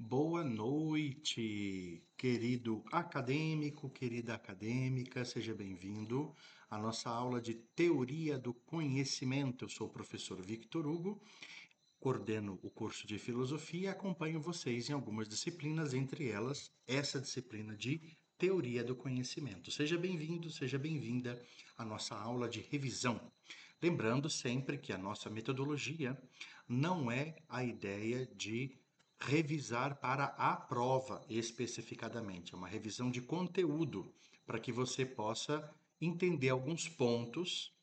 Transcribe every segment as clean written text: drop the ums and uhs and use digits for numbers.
Boa noite, querido acadêmico, querida acadêmica, seja bem-vindo à nossa aula de Teoria do Conhecimento. Eu sou o professor Victor Hugo, coordeno o curso de Filosofia e acompanho vocês em algumas disciplinas, entre elas essa disciplina de Teoria do Conhecimento. Seja bem-vindo, seja bem-vinda à nossa aula de revisão. Lembrando sempre que a nossa metodologia não é a ideia de revisar para a prova especificadamente, é uma revisão de conteúdo para que você possa entender alguns pontos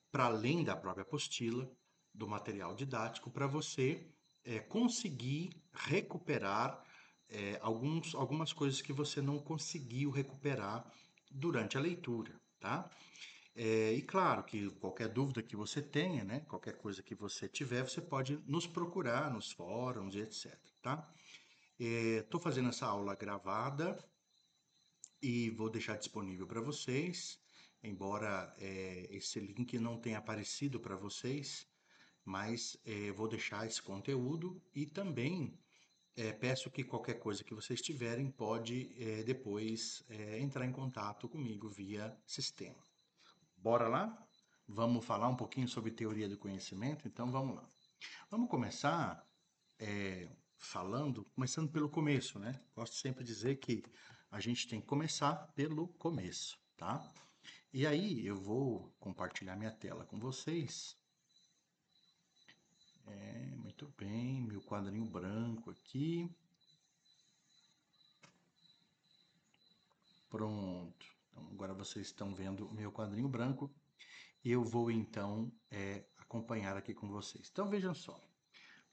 para além da própria apostila, do material didático, para você conseguir recuperar algumas coisas que você não conseguiu recuperar durante a leitura, tá? E claro que qualquer dúvida que você tenha, né, qualquer coisa que você tiver, você pode nos procurar nos fóruns e etc, tá? Estou fazendo essa aula gravada e vou deixar disponível para vocês, embora esse link não tenha aparecido para vocês, mas vou deixar esse conteúdo e também peço que qualquer coisa que vocês tiverem pode depois entrar em contato comigo via sistema. Bora lá? Vamos falar um pouquinho sobre teoria do conhecimento? Então vamos lá. Vamos começar começando pelo começo, né? Gosto sempre de dizer que a gente tem que começar pelo começo, tá? E aí eu vou compartilhar minha tela com vocês. Muito bem, meu quadrinho branco aqui. Pronto. Então, agora vocês estão vendo o meu quadrinho branco. Eu vou então acompanhar aqui com vocês. Então vejam só,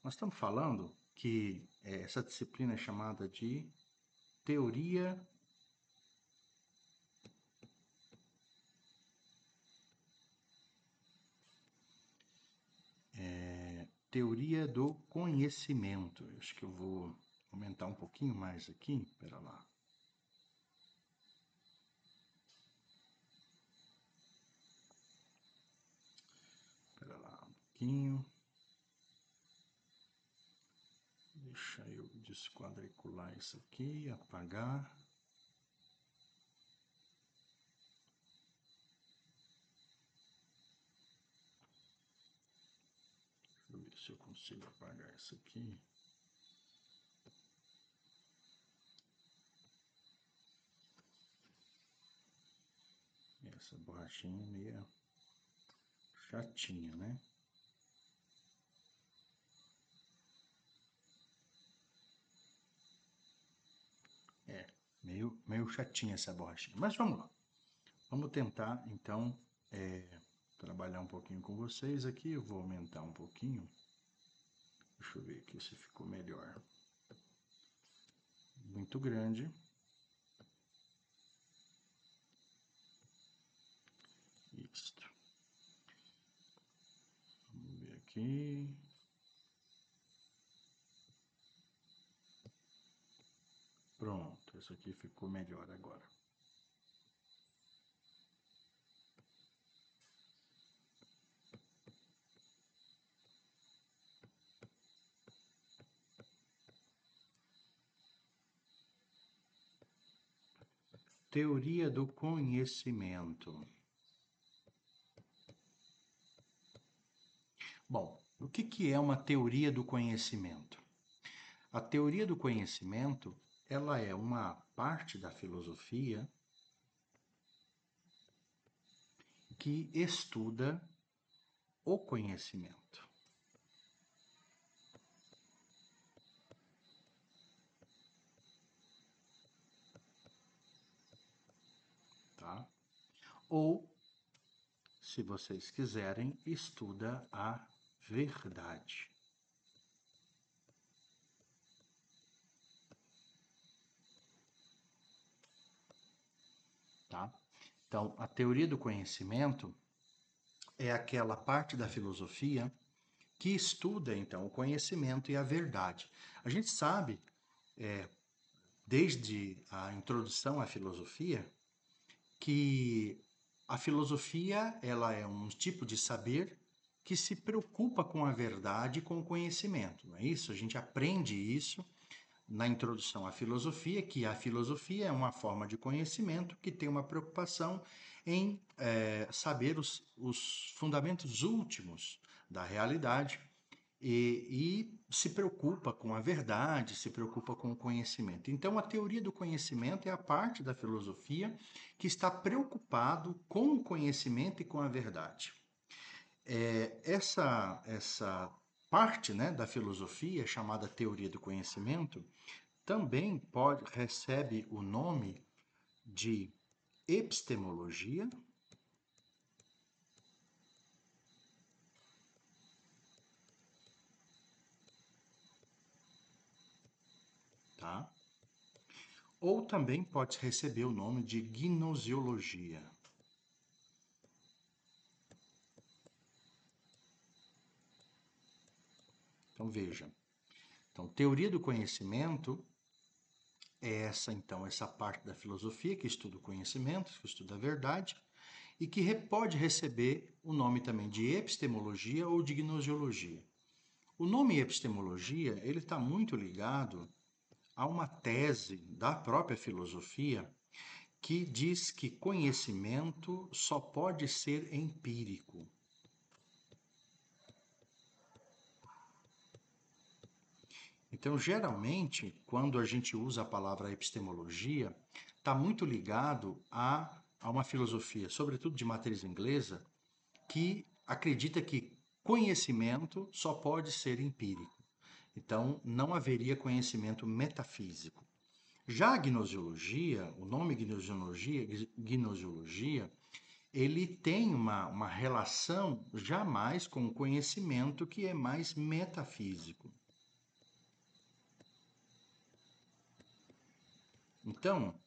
nós estamos falando que essa disciplina é chamada de teoria teoria do conhecimento. Eu acho que eu vou aumentar um pouquinho mais aqui. Espera lá. Espera lá um pouquinho. Deixa eu desquadricular isso aqui, apagar. Deixa eu ver se eu consigo apagar isso aqui. Essa borrachinha é meio chatinha, né? Meio chatinha essa borrachinha. Mas vamos lá. Vamos tentar, então, trabalhar um pouquinho com vocês aqui. Eu vou aumentar um pouquinho. Deixa eu ver aqui se ficou melhor. Muito grande. Isso. Vamos ver aqui. Pronto, isso aqui ficou melhor agora. Teoria do conhecimento. Bom, o que é uma teoria do conhecimento? A teoria do conhecimento, ela é uma parte da filosofia que estuda o conhecimento. Tá? Ou, se vocês quiserem, estuda a verdade. Tá? Então, a teoria do conhecimento é aquela parte da filosofia que estuda, então, o conhecimento e a verdade. A gente sabe, desde a introdução à filosofia, que a filosofia ela é um tipo de saber que se preocupa com a verdade e com o conhecimento, não é isso? A gente aprende isso na introdução à filosofia, que a filosofia é uma forma de conhecimento que tem uma preocupação em saber os fundamentos últimos da realidade e se preocupa com a verdade, se preocupa com o conhecimento. Então, a teoria do conhecimento é a parte da filosofia que está preocupado com o conhecimento e com a verdade. Essa parte, né, da filosofia, chamada teoria do conhecimento, também recebe o nome de epistemologia, tá? Ou também pode receber o nome de gnoseologia. Então veja, então teoria do conhecimento é essa parte da filosofia que estuda o conhecimento, que estuda a verdade, e que pode receber o nome também de epistemologia ou de gnoseologia. O nome epistemologia ele está muito ligado a uma tese da própria filosofia que diz que conhecimento só pode ser empírico. Então, geralmente, quando a gente usa a palavra epistemologia, está muito ligado a uma filosofia, sobretudo de matriz inglesa, que acredita que conhecimento só pode ser empírico. Então, não haveria conhecimento metafísico. Já a gnoseologia, o nome gnoseologia, ele tem uma relação jamais com o conhecimento que é mais metafísico. Então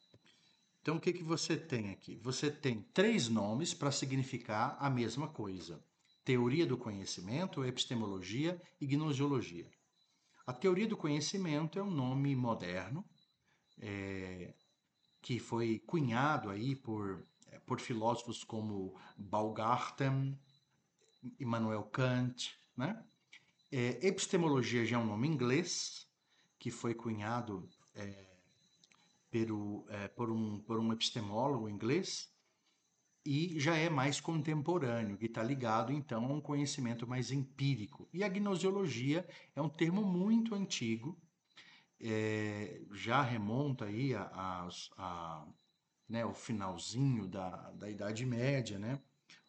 o que você tem aqui? Você tem três nomes para significar a mesma coisa: teoria do conhecimento, epistemologia e gnoseologia. A teoria do conhecimento é um nome moderno que foi cunhado aí por filósofos como Baumgarten, Immanuel Kant, né? Epistemologia já é um nome inglês que foi cunhado por um epistemólogo inglês e já é mais contemporâneo, que está ligado então a um conhecimento mais empírico. E a gnoseologia é um termo muito antigo, já remonta aí né, o finalzinho da Idade Média, né,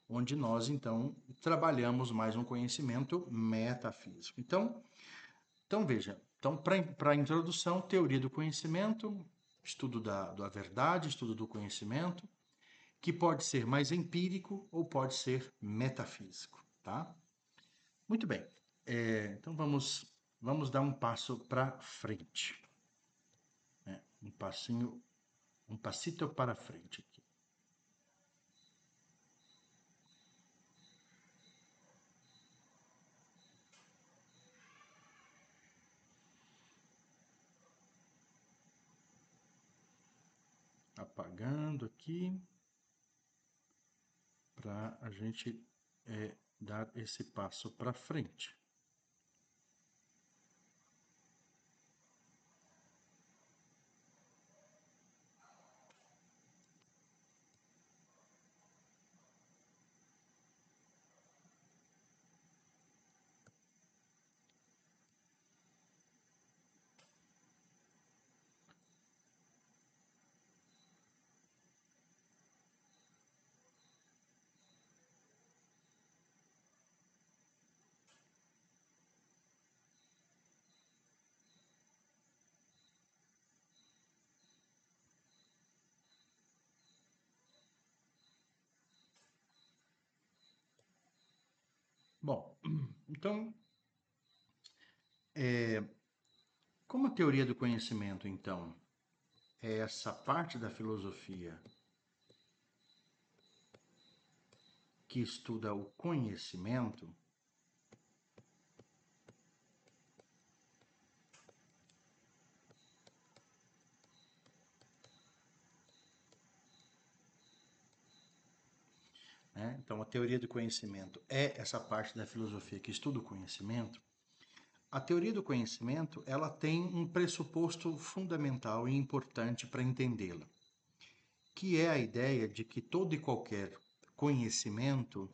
onde nós então trabalhamos mais um conhecimento metafísico. Então veja, então para a introdução, teoria do conhecimento, estudo da verdade, estudo do conhecimento, que pode ser mais empírico ou pode ser metafísico, tá? Muito bem. Então vamos dar um passo para frente, né? Um passito para frente aqui. Apagando aqui para a gente dar esse passo para frente. Bom, então, como a teoria do conhecimento, então, é essa parte da filosofia que estuda o conhecimento, né? Então, a teoria do conhecimento é essa parte da filosofia que estuda o conhecimento. a teoria do conhecimento, ela tem um pressuposto fundamental e importante para entendê-la, que é a ideia de que todo e qualquer conhecimento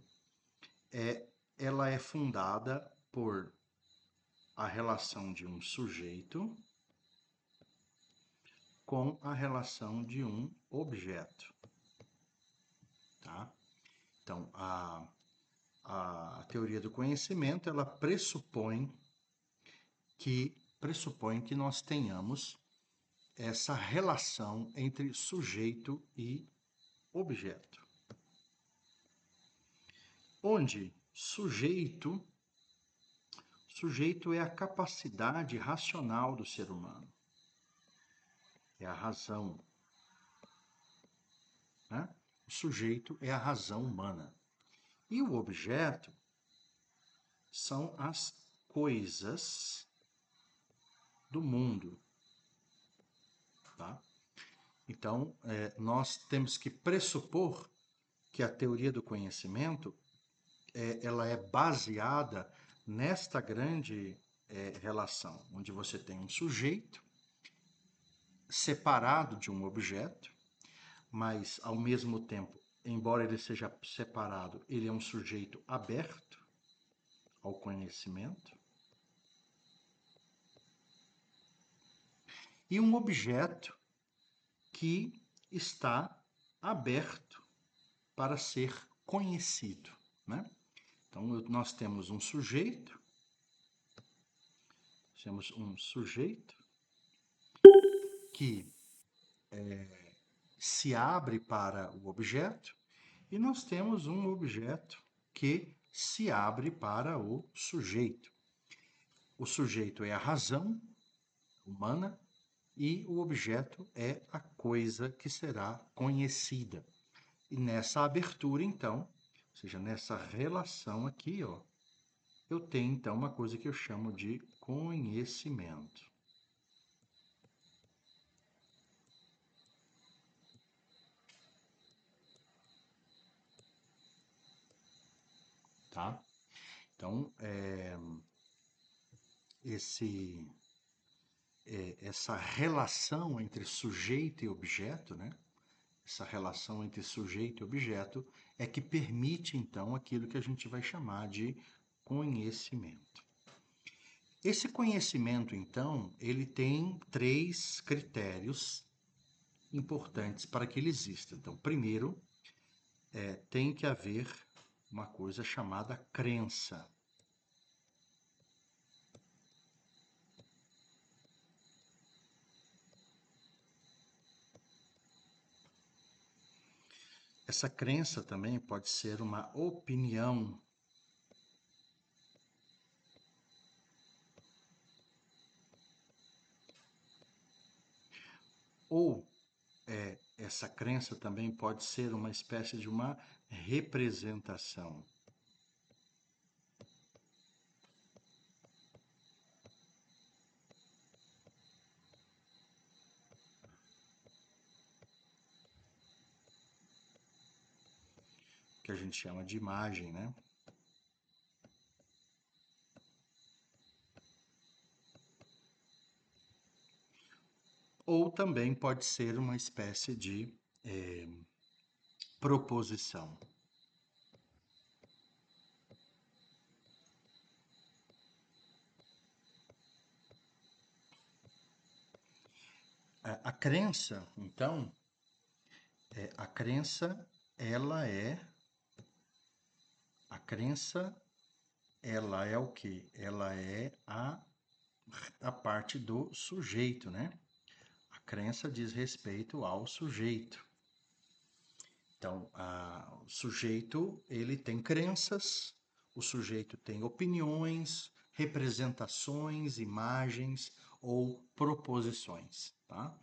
ela é fundada por a relação de um sujeito com a relação de um objeto, tá? Então, a teoria do conhecimento, ela pressupõe que nós tenhamos essa relação entre sujeito e objeto, onde sujeito é a capacidade racional do ser humano, é a razão, né? O sujeito é a razão humana. E o objeto são as coisas do mundo, tá? Então, nós temos que pressupor que a teoria do conhecimento ela é baseada nesta grande relação, onde você tem um sujeito separado de um objeto, mas ao mesmo tempo, embora ele seja separado, ele é um sujeito aberto ao conhecimento, e um objeto que está aberto para ser conhecido, né? Então, nós temos um sujeito que se abre para o objeto, e nós temos um objeto que se abre para o sujeito. O sujeito é a razão humana e o objeto é a coisa que será conhecida. E nessa abertura, então, ou seja, nessa relação aqui, ó, eu tenho então uma coisa que eu chamo de conhecimento. Tá? Então, essa relação entre sujeito e objeto, né? Essa relação entre sujeito e objeto é que permite, então, aquilo que a gente vai chamar de conhecimento. Esse conhecimento, então, ele tem 3 critérios importantes para que ele exista. Então, primeiro, tem que haver uma coisa chamada crença. Essa crença também pode ser uma opinião. Ou essa crença também pode ser uma espécie de uma representação. Que a gente chama de imagem, né? Ou também pode ser uma espécie de proposição. A crença, então, a crença, ela é o quê? Ela é a parte do sujeito, né? A crença diz respeito ao sujeito. Então, o sujeito, ele tem crenças, o sujeito tem opiniões, representações, imagens ou proposições, tá?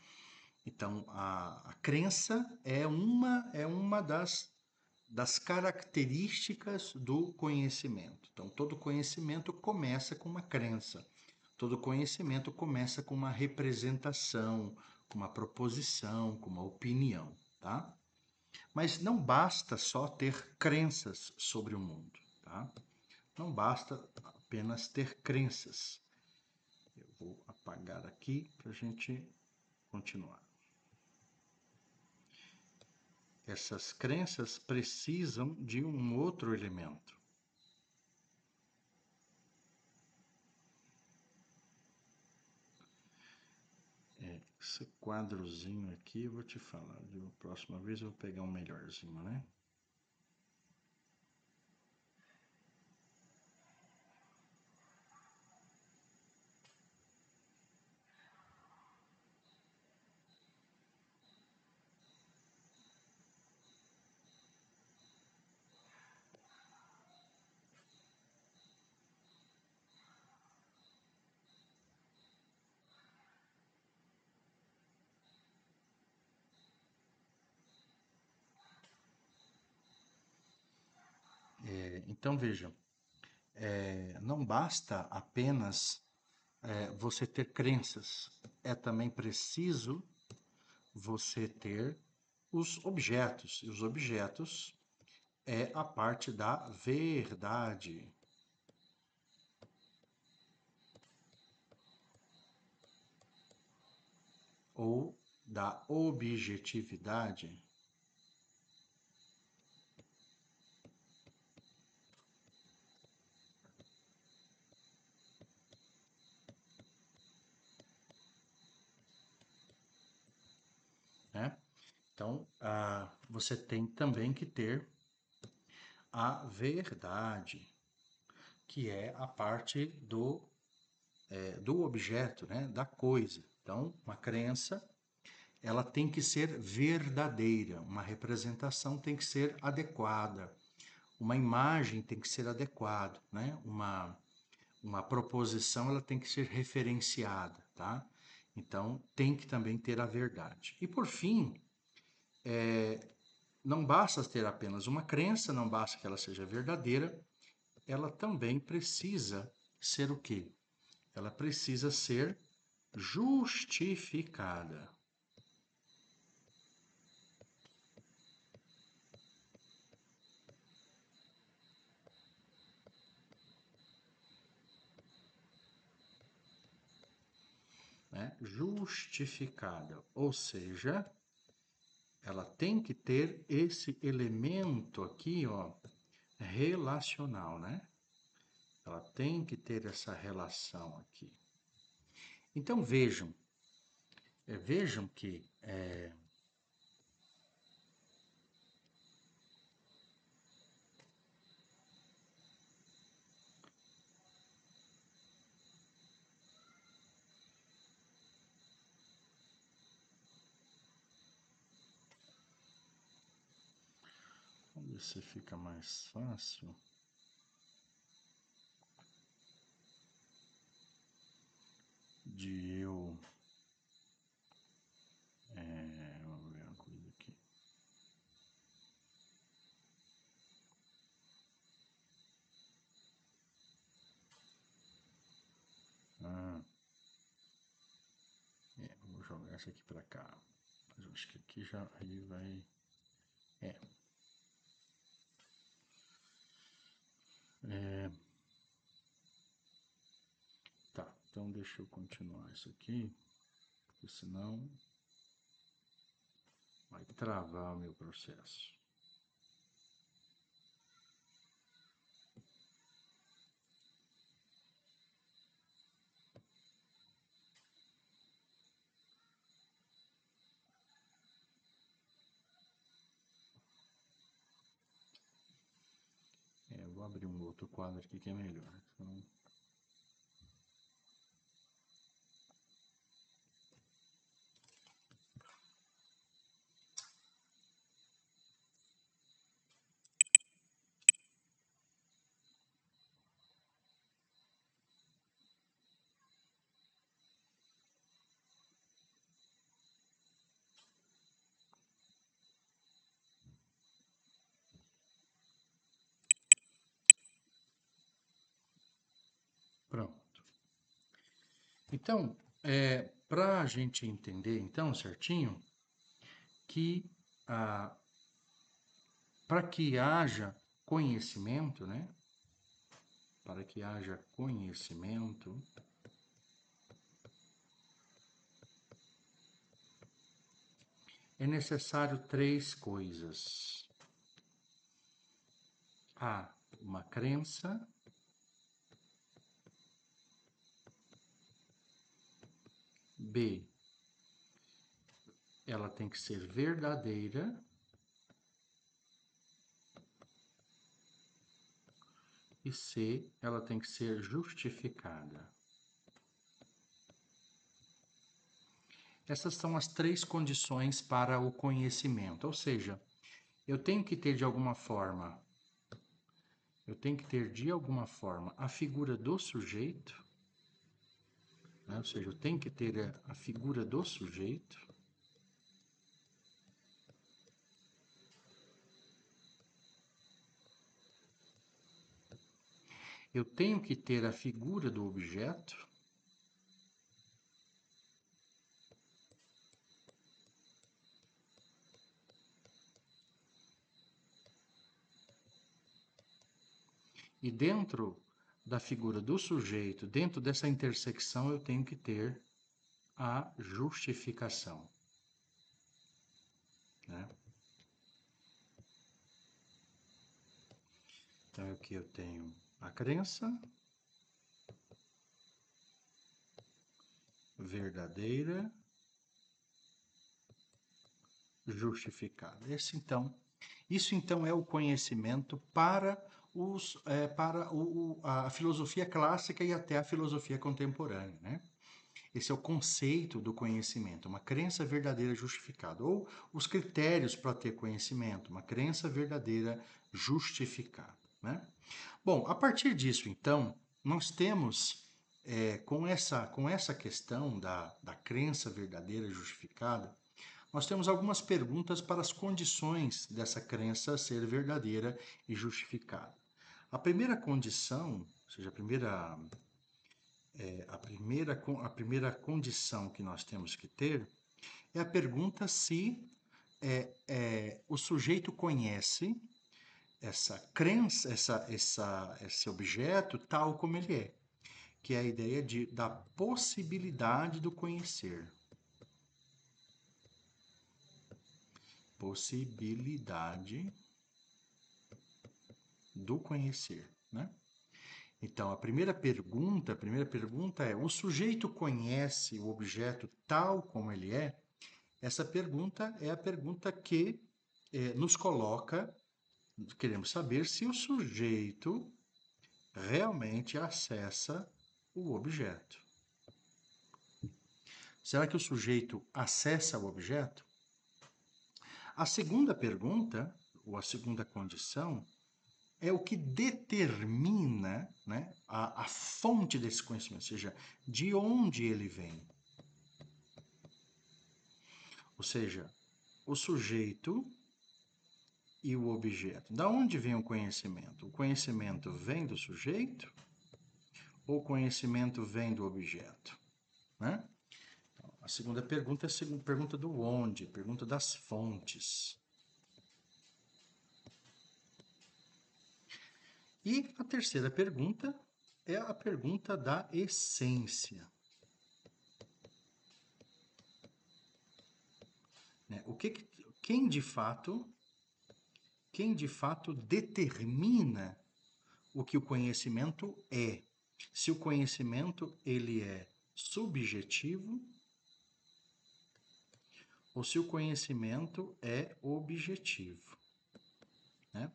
Então, a crença é uma das características do conhecimento. Então, todo conhecimento começa com uma crença. Todo conhecimento começa com uma representação, com uma proposição, com uma opinião, tá? Mas não basta só ter crenças sobre o mundo, tá? Não basta apenas ter crenças. apagar aqui para a gente continuar. Essas crenças precisam de um outro elemento. Esse quadrozinho aqui, eu vou te falar, viu? Próxima vez eu vou pegar um melhorzinho, né? Então vejam, não basta apenas você ter crenças, é também preciso você ter os objetos, e os objetos é a parte da verdade. Ou da objetividade. Né? Então, você tem também que ter a verdade, que é a parte do objeto, né? Da coisa. Então, uma crença, ela tem que ser verdadeira, uma representação tem que ser adequada, uma imagem tem que ser adequada, né? Uma proposição, ela tem que ser referenciada, tá? Então, tem que também ter a verdade. E, por fim, não basta ter apenas uma crença, não basta que ela seja verdadeira, ela também precisa ser o quê? Ela precisa ser justificada. Né? Justificada, ou seja, ela tem que ter esse elemento aqui, ó, relacional, né? Ela tem que ter essa relação aqui. Então vejam que vamos ver se fica mais fácil de eu. Vamos ver uma coisa aqui. Vou jogar essa aqui para cá. Mas eu acho que aqui já aí vai. É. Tá, então deixa eu continuar isso aqui, porque senão vai travar o meu processo. Eu vou abrir um outro quadro aqui que é melhor. Então, pronto. Então, para a gente entender então certinho que para que haja conhecimento, né? Para que haja conhecimento, é necessário três coisas. A, uma crença. B, ela tem que ser verdadeira. E C, ela tem que ser justificada. Essas são as três condições para o conhecimento, ou seja, eu tenho que ter de alguma forma a figura do sujeito, né? Ou seja, eu tenho que ter a figura do sujeito. Eu tenho que ter a figura do objeto. E dentro da figura do sujeito, dentro dessa intersecção, eu tenho que ter a justificação, né? Então, aqui eu tenho a crença verdadeira, justificada. Isso então é o conhecimento para a filosofia clássica e até a filosofia contemporânea, né? Esse é o conceito do conhecimento, uma crença verdadeira justificada, ou os critérios para ter conhecimento, uma crença verdadeira justificada, né? Bom, a partir disso, então, nós temos, com essa questão da crença verdadeira justificada, nós temos algumas perguntas para as condições dessa crença ser verdadeira e justificada. A primeira condição, ou seja, a primeira condição que nós temos que ter é a pergunta se o sujeito conhece essa crença, esse objeto tal como ele é, que é a ideia da possibilidade do conhecer. Possibilidade do conhecer, né? Então, a primeira pergunta é: o sujeito conhece o objeto tal como ele é? Essa pergunta é a pergunta que nos coloca, queremos saber se o sujeito realmente acessa o objeto. Será que o sujeito acessa o objeto? A segunda pergunta, ou a segunda condição, é o que determina, né, a fonte desse conhecimento, ou seja, de onde ele vem. Ou seja, o sujeito e o objeto. Da onde vem o conhecimento? O conhecimento vem do sujeito ou o conhecimento vem do objeto? Né? Então, a segunda pergunta é a pergunta do onde, pergunta das fontes. E a terceira pergunta é a pergunta da essência. Né? Quem de fato determina o que o conhecimento é? Se o conhecimento ele é subjetivo ou se o conhecimento é objetivo, né?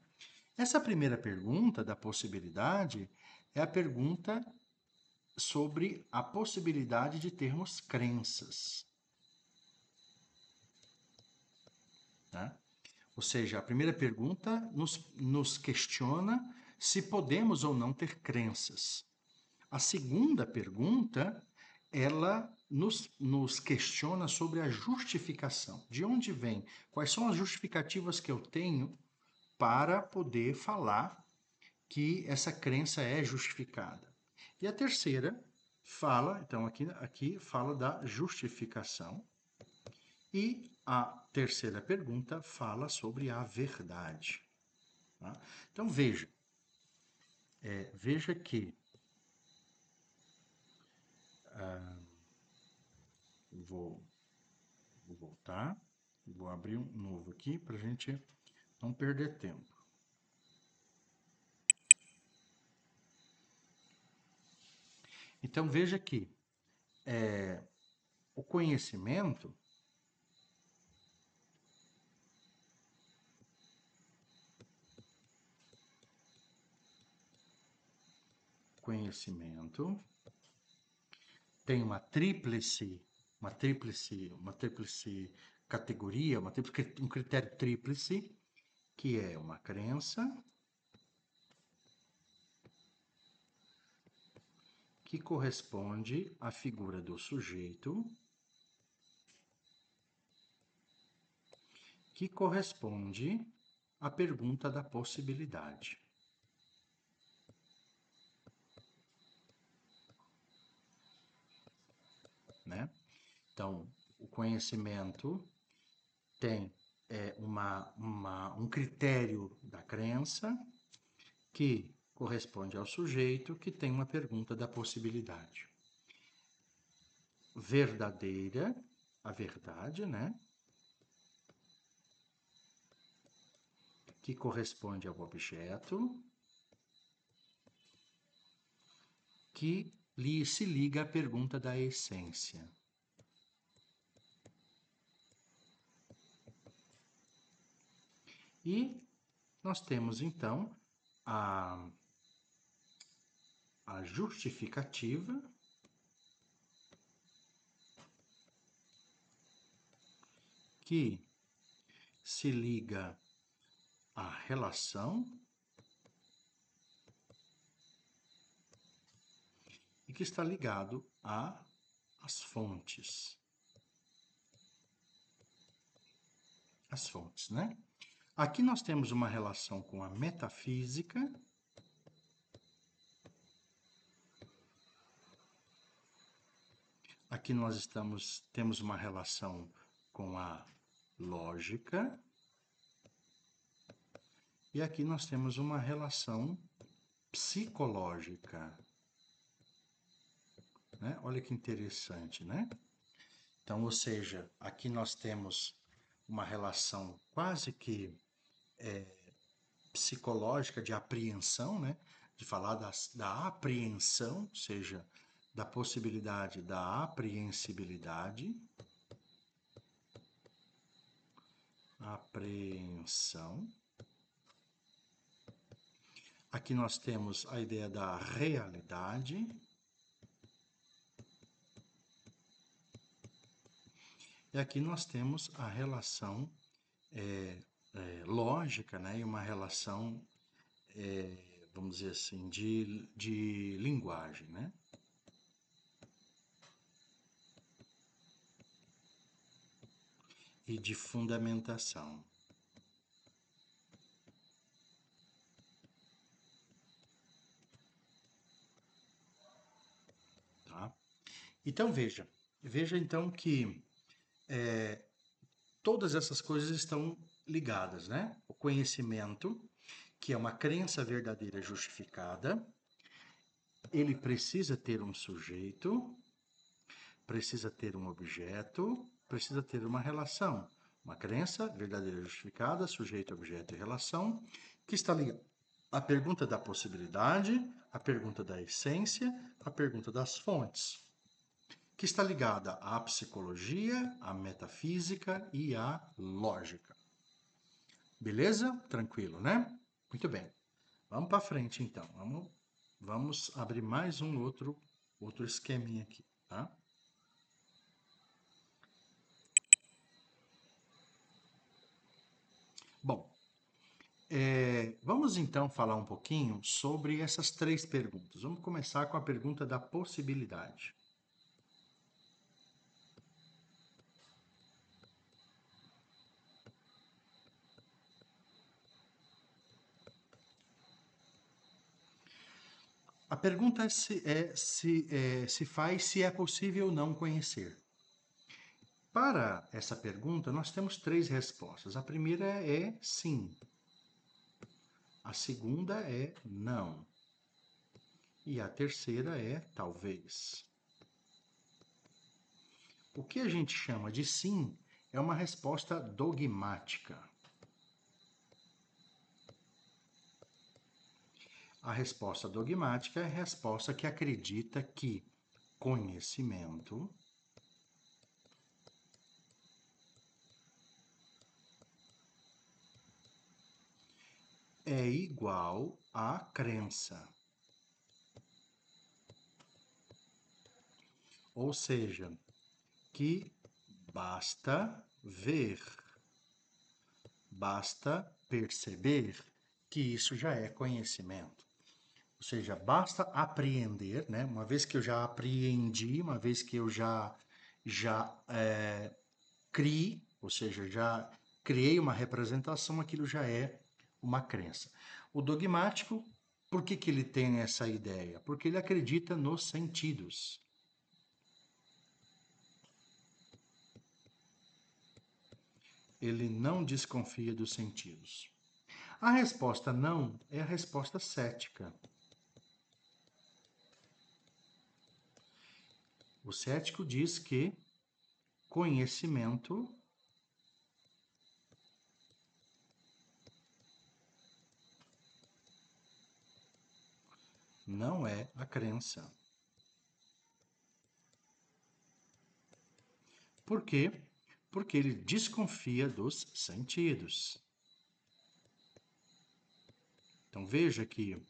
Essa primeira pergunta da possibilidade é a pergunta sobre a possibilidade de termos crenças, né? Ou seja, a primeira pergunta nos questiona se podemos ou não ter crenças. A segunda pergunta, ela nos questiona sobre a justificação. De onde vem? Quais são as justificativas que eu tenho para poder falar que essa crença é justificada? E a terceira fala, então aqui fala da justificação. E a terceira pergunta fala sobre a verdade. Tá? Então veja que vou voltar. Vou abrir um novo aqui para a gente não perder tempo. Então veja que o conhecimento tem uma tríplice categoria, um critério tríplice, que é uma crença, que corresponde à figura do sujeito, que corresponde à pergunta da possibilidade. Né? Então, o conhecimento tem um critério da crença que corresponde ao sujeito que tem uma pergunta da possibilidade. Verdadeira, a verdade, né? Que corresponde ao objeto, que se liga à pergunta da essência. E nós temos, então, a justificativa, que se liga à relação e que está ligado às fontes. As fontes, né? Aqui nós temos uma relação com a metafísica. Aqui nós temos uma relação com a lógica. E aqui nós temos uma relação psicológica. Né? Olha que interessante, né? Então, ou seja, aqui nós temos uma relação quase que psicológica de apreensão, né? De falar da apreensão, ou seja, da possibilidade da apreensibilidade. Apreensão. Aqui nós temos a ideia da realidade. E aqui nós temos a relação lógica, né? E uma relação, vamos dizer assim, de linguagem, né? E de fundamentação. Tá? Então veja então que todas essas coisas estão ligadas, né? O conhecimento, que é uma crença verdadeira justificada, ele precisa ter um sujeito, precisa ter um objeto, precisa ter uma relação. Uma crença verdadeira justificada, sujeito, objeto e relação, que está ligada à pergunta da possibilidade, à pergunta da essência, à pergunta das fontes, que está ligada à psicologia, à metafísica e à lógica. Beleza? Tranquilo, né? Muito bem. Vamos para frente, então. Vamos abrir mais um outro esqueminha aqui, tá? Bom, vamos então falar um pouquinho sobre essas três perguntas. Vamos começar com a pergunta da possibilidade. A pergunta se faz se é possível não conhecer. Para essa pergunta, nós temos três respostas. A primeira é sim. A segunda é não. E a terceira é talvez. O que a gente chama de sim é uma resposta dogmática. A resposta dogmática é a resposta que acredita que conhecimento é igual a crença. Ou seja, que basta ver, basta perceber que isso já é conhecimento. Ou seja, basta apreender, né? Uma vez que eu já apreendi, uma vez que eu já criei, ou seja, já criei uma representação, aquilo já é uma crença. O dogmático, por que ele tem essa ideia? Porque ele acredita nos sentidos. Ele não desconfia dos sentidos. A resposta não é a resposta cética. O cético diz que conhecimento não é a crença. Por quê? Porque ele desconfia dos sentidos. Então veja que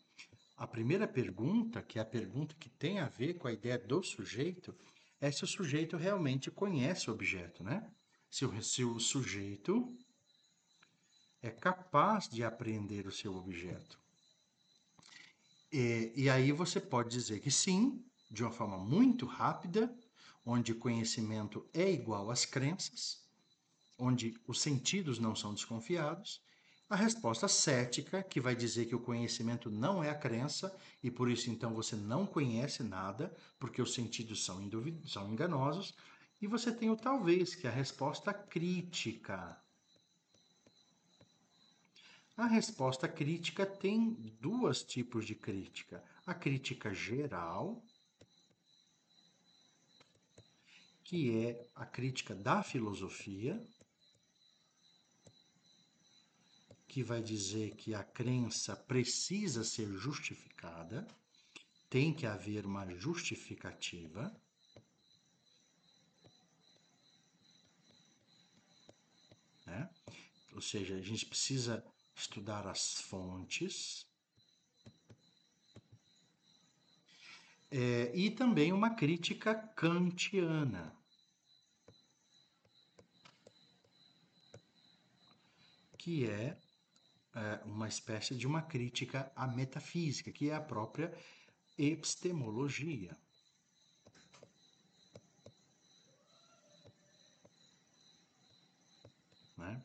a primeira pergunta, que é a pergunta que tem a ver com a ideia do sujeito, é se o sujeito realmente conhece o objeto, né? Se o sujeito é capaz de apreender o seu objeto. E aí você pode dizer que sim, de uma forma muito rápida, onde conhecimento é igual às crenças, onde os sentidos não são desconfiados. A resposta cética, que vai dizer que o conhecimento não é a crença e por isso então você não conhece nada, porque os sentidos são enganosos. E você tem o talvez, que é a resposta crítica. A resposta crítica tem dois tipos de crítica. A crítica geral, que é a crítica da filosofia, que vai dizer que a crença precisa ser justificada, tem que haver uma justificativa. Né? Ou seja, a gente precisa estudar as fontes. E também uma crítica kantiana, que é uma espécie de uma crítica à metafísica, que é a própria epistemologia. Né?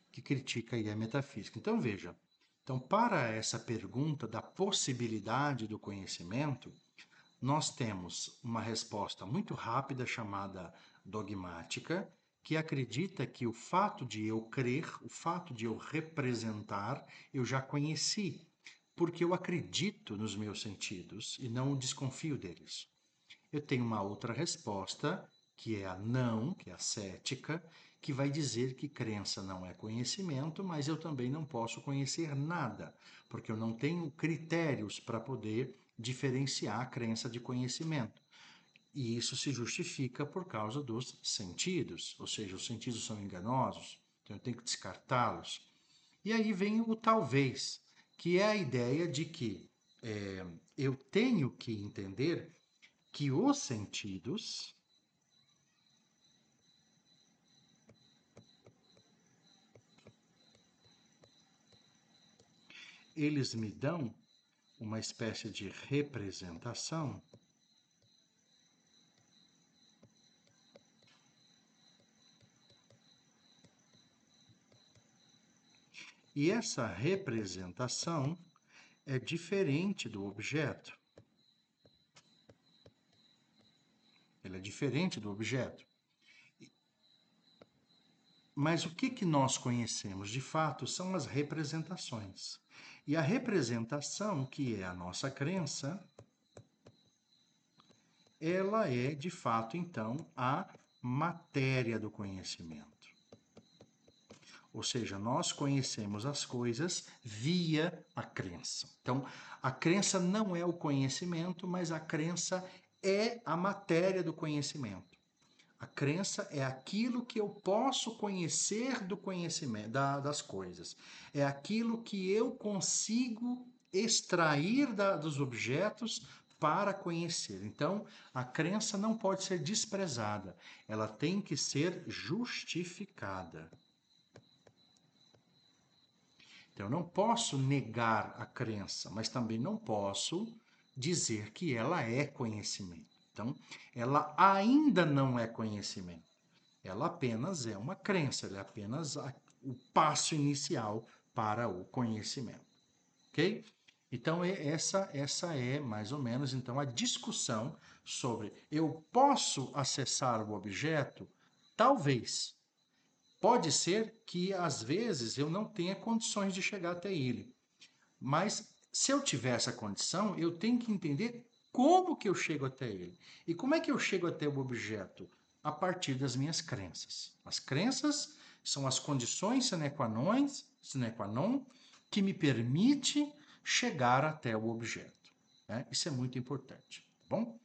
Que critica aí a metafísica. Então veja, então para essa pergunta da possibilidade do conhecimento, nós temos uma resposta muito rápida chamada dogmática, que acredita que o fato de eu crer, o fato de eu representar, eu já conheci, porque eu acredito nos meus sentidos e não desconfio deles. Eu tenho uma outra resposta, que é a não, que é a cética, que vai dizer que crença não é conhecimento, mas eu também não posso conhecer nada, porque eu não tenho critérios para poder diferenciar a crença de conhecimento. E isso se justifica por causa dos sentidos, ou seja, os sentidos são enganosos, então eu tenho que descartá-los. E aí vem o talvez, que é a ideia de que eu tenho que entender que os sentidos eles me dão uma espécie de representação e essa representação é diferente do objeto. Ela é diferente do objeto. Mas o que nós conhecemos de fato são as representações. E a representação, que é a nossa crença, ela é de fato então a matéria do conhecimento. Ou seja, nós conhecemos as coisas via a crença. Então, a crença não é o conhecimento, mas a crença é a matéria do conhecimento. A crença é aquilo que eu posso conhecer do conhecimento, das coisas. É aquilo que eu consigo extrair dos objetos para conhecer. Então, a crença não pode ser desprezada, ela tem que ser justificada. Então, eu não posso negar a crença, mas também não posso dizer que ela é conhecimento. Então, ela ainda não é conhecimento. Ela apenas é uma crença, ela é apenas o passo inicial para o conhecimento. Ok? Então, essa é mais ou menos então a discussão sobre eu posso acessar o objeto? Talvez. Pode ser que às vezes eu não tenha condições de chegar até ele. Mas se eu tiver essa condição, eu tenho que entender como que eu chego até ele. E como é que eu chego até o objeto? A partir das minhas crenças. As crenças são as condições sine qua non que me permite chegar até o objeto. Né? Isso é muito importante. Tá bom?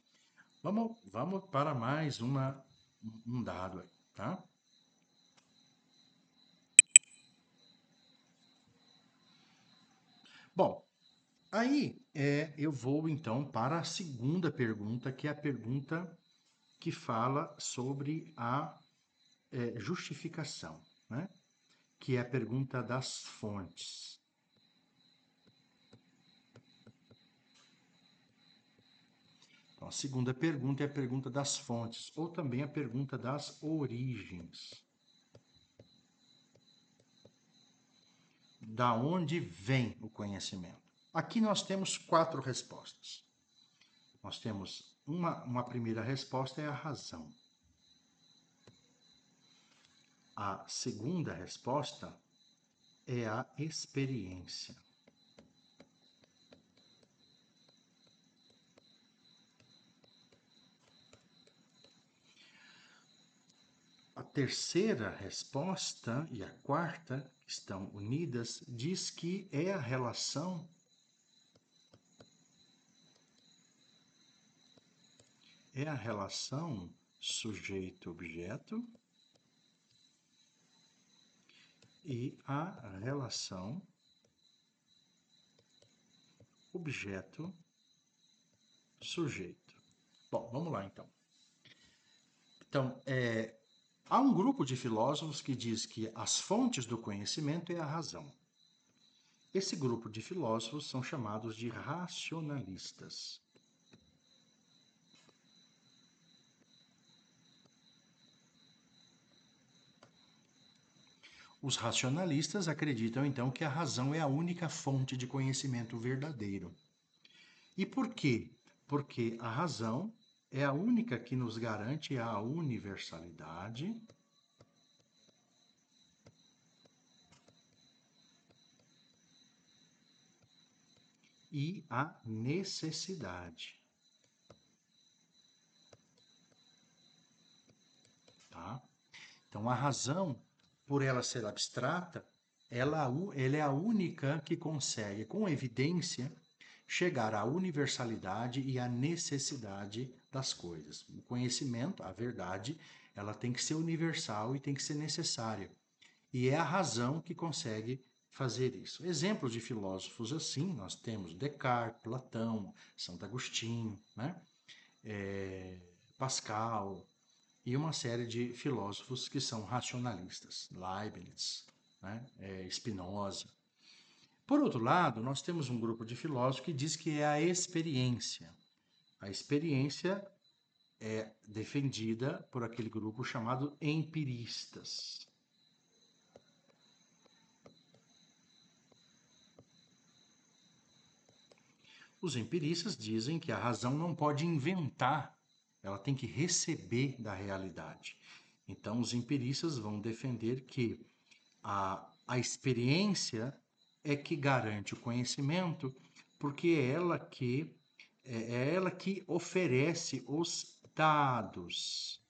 Vamos para mais um dado aí, tá? Bom, aí eu vou então para a segunda pergunta, que é a pergunta que fala sobre a justificação, né? Que é a pergunta das fontes. Então, a segunda pergunta é a pergunta das fontes, ou também a pergunta das origens. Da onde vem o conhecimento? Aqui nós temos 4 respostas. Nós temos uma primeira resposta é a razão. A segunda resposta é a experiência. A terceira resposta e a quarta, que estão unidas, diz que é a relação sujeito-objeto e a relação objeto-sujeito. Bom, vamos lá então. Então, há um grupo de filósofos que diz que as fontes do conhecimento é a razão. Esse grupo de filósofos são chamados de racionalistas. Os racionalistas acreditam então que a razão é a única fonte de conhecimento verdadeiro. E por quê? Porque a razão é a única que nos garante a universalidade e a necessidade. Tá? Então, a razão, por ela ser abstrata, ela é a única que consegue, com evidência, chegar à universalidade e à necessidade das coisas. O conhecimento, a verdade, ela tem que ser universal e tem que ser necessária. E é a razão que consegue fazer isso. Exemplos de filósofos assim, nós temos Descartes, Platão, Santo Agostinho, né? Pascal, e uma série de filósofos que são racionalistas, Leibniz, né? Spinoza. Por outro lado, nós temos um grupo de filósofos que diz que é a experiência. A experiência é defendida por aquele grupo chamado empiristas. Os empiristas dizem que a razão não pode inventar, ela tem que receber da realidade. Então, os empiristas vão defender que a experiência é que garante o conhecimento, porque é ela que oferece os dados.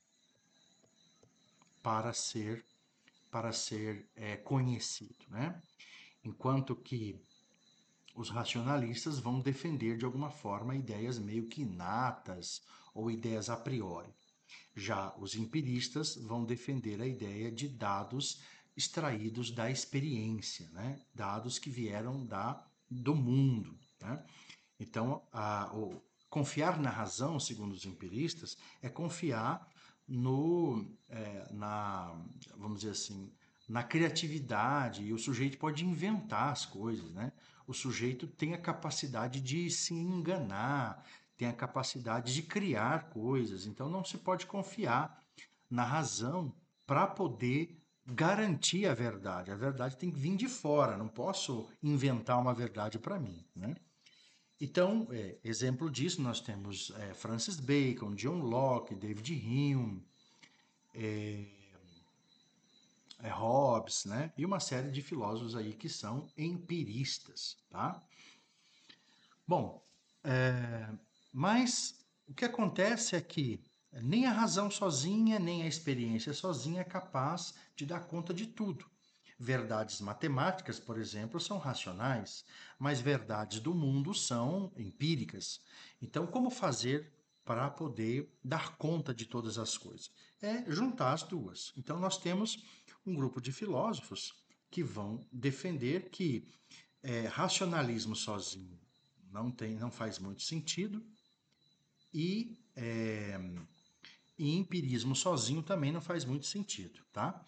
para ser conhecido, né? Enquanto que os racionalistas vão defender de alguma forma ideias meio que inatas ou ideias a priori. Já os empiristas vão defender a ideia de dados extraídos da experiência, né? Dados que vieram do mundo, né? Então, confiar na razão, segundo os empiristas, é confiar vamos dizer assim, na criatividade, e o sujeito pode inventar as coisas, né? O sujeito tem a capacidade de se enganar, tem a capacidade de criar coisas, então não se pode confiar na razão para poder garantir a verdade. A verdade tem que vir de fora, não posso inventar uma verdade para mim, né? Então, exemplo disso, nós temos Francis Bacon, John Locke, David Hume, Hobbes, né? E uma série de filósofos aí que são empiristas, tá? Bom, mas o que acontece é que nem a razão sozinha, nem a experiência sozinha é capaz de dar conta de tudo. Verdades matemáticas, por exemplo, são racionais, mas verdades do mundo são empíricas. Então, como fazer para poder dar conta de todas as coisas? É juntar as duas. Então, nós temos um grupo de filósofos que vão defender que racionalismo sozinho não faz muito sentido e empirismo sozinho também não faz muito sentido, tá?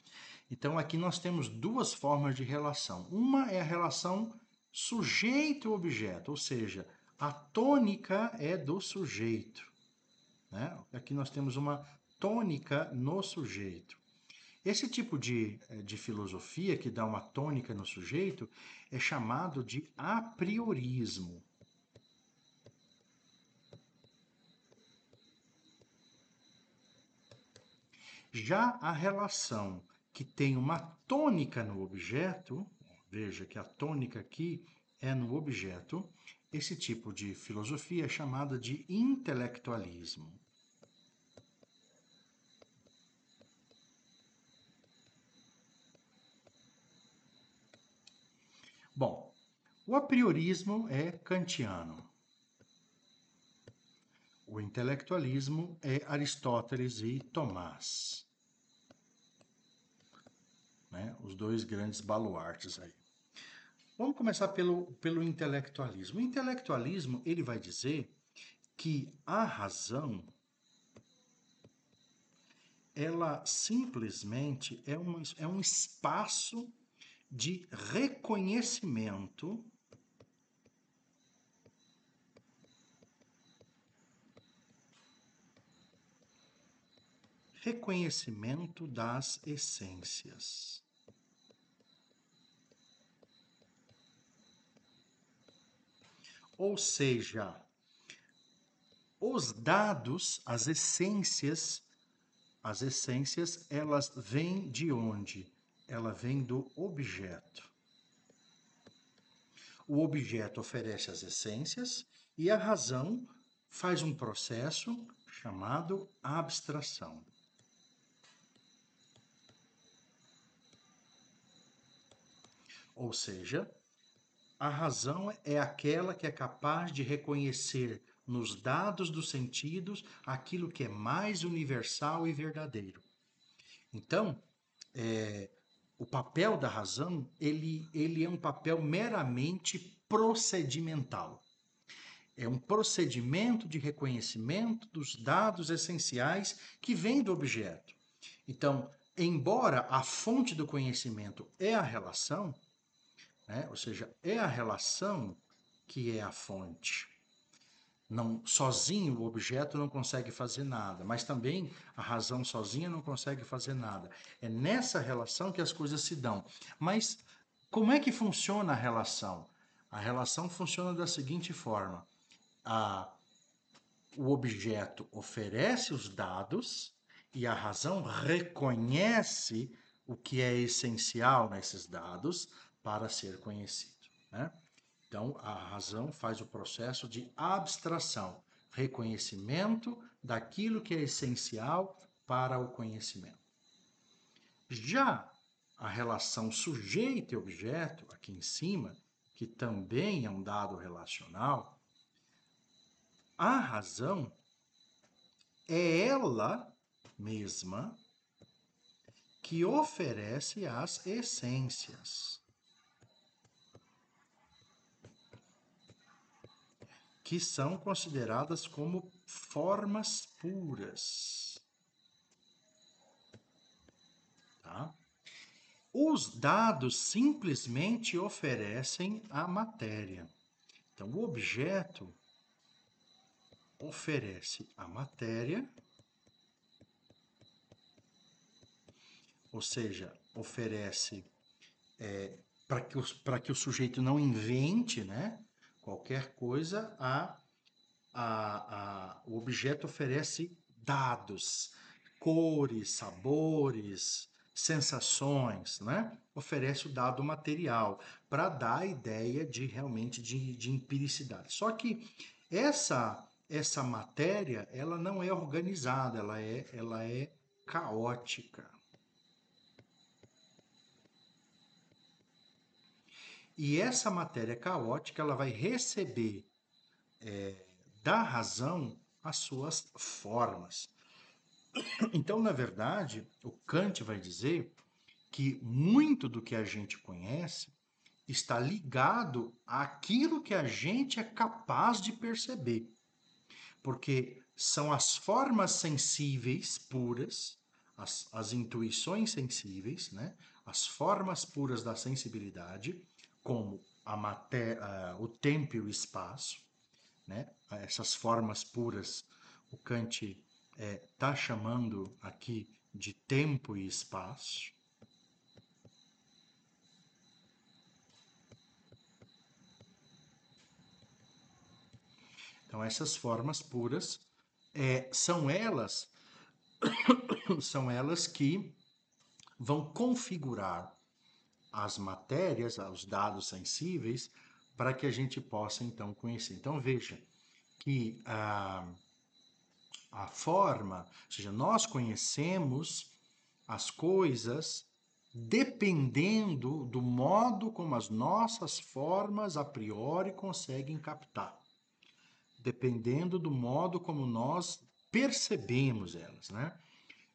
Então aqui nós temos duas formas de relação. Uma é a relação sujeito-objeto, ou seja, a tônica é do sujeito, né? Aqui nós temos uma tônica no sujeito. Esse tipo de filosofia que dá uma tônica no sujeito é chamado de apriorismo. Já a relação que tem uma tônica no objeto, veja que a tônica aqui é no objeto, esse tipo de filosofia é chamada de intelectualismo. Bom, o apriorismo é kantiano. O intelectualismo é Aristóteles e Tomás. Né? Os dois grandes baluartes aí. Vamos começar pelo intelectualismo. O intelectualismo, ele vai dizer que a razão, ela simplesmente é um espaço de reconhecimento das essências. Ou seja, os dados, as essências, elas vêm de onde? Ela vem do objeto. O objeto oferece as essências e a razão faz um processo chamado abstração. Ou seja, a razão é aquela que é capaz de reconhecer nos dados dos sentidos aquilo que é mais universal e verdadeiro. Então, o papel da razão, ele é um papel meramente procedimental. É um procedimento de reconhecimento dos dados essenciais que vem do objeto. Então, embora a fonte do conhecimento é a relação, né? Ou seja, é a relação que é a fonte. Não, sozinho o objeto não consegue fazer nada, mas também a razão sozinha não consegue fazer nada. É nessa relação que as coisas se dão. Mas como é que funciona a relação? A relação funciona da seguinte forma: o objeto oferece os dados e a razão reconhece o que é essencial nesses dados para ser conhecido, né? Então, a razão faz o processo de abstração, reconhecimento daquilo que é essencial para o conhecimento. Já a relação sujeito e objeto, aqui em cima, que também é um dado relacional, a razão é ela mesma que oferece as essências, que são consideradas como formas puras. Tá? Os dados simplesmente oferecem a matéria. Então, o objeto oferece a matéria, ou seja, oferece para que o sujeito não invente, né, qualquer coisa, o objeto oferece dados, cores, sabores, sensações, né? Oferece o dado material para dar a ideia de realmente de empiricidade. Só que essa matéria ela não é organizada, ela é caótica. E essa matéria caótica ela vai receber da razão as suas formas. Então, na verdade, o Kant vai dizer que muito do que a gente conhece está ligado àquilo que a gente é capaz de perceber, porque são as formas sensíveis puras, as intuições sensíveis, né? As formas puras da sensibilidade, como o tempo e o espaço, né? Essas formas puras, o Kant está chamando aqui de tempo e espaço. Então, essas formas puras são elas são elas que vão configurar as matérias, os dados sensíveis, para que a gente possa então conhecer. Então veja que a forma, ou seja, nós conhecemos as coisas dependendo do modo como as nossas formas a priori conseguem captar, dependendo do modo como nós percebemos elas, né?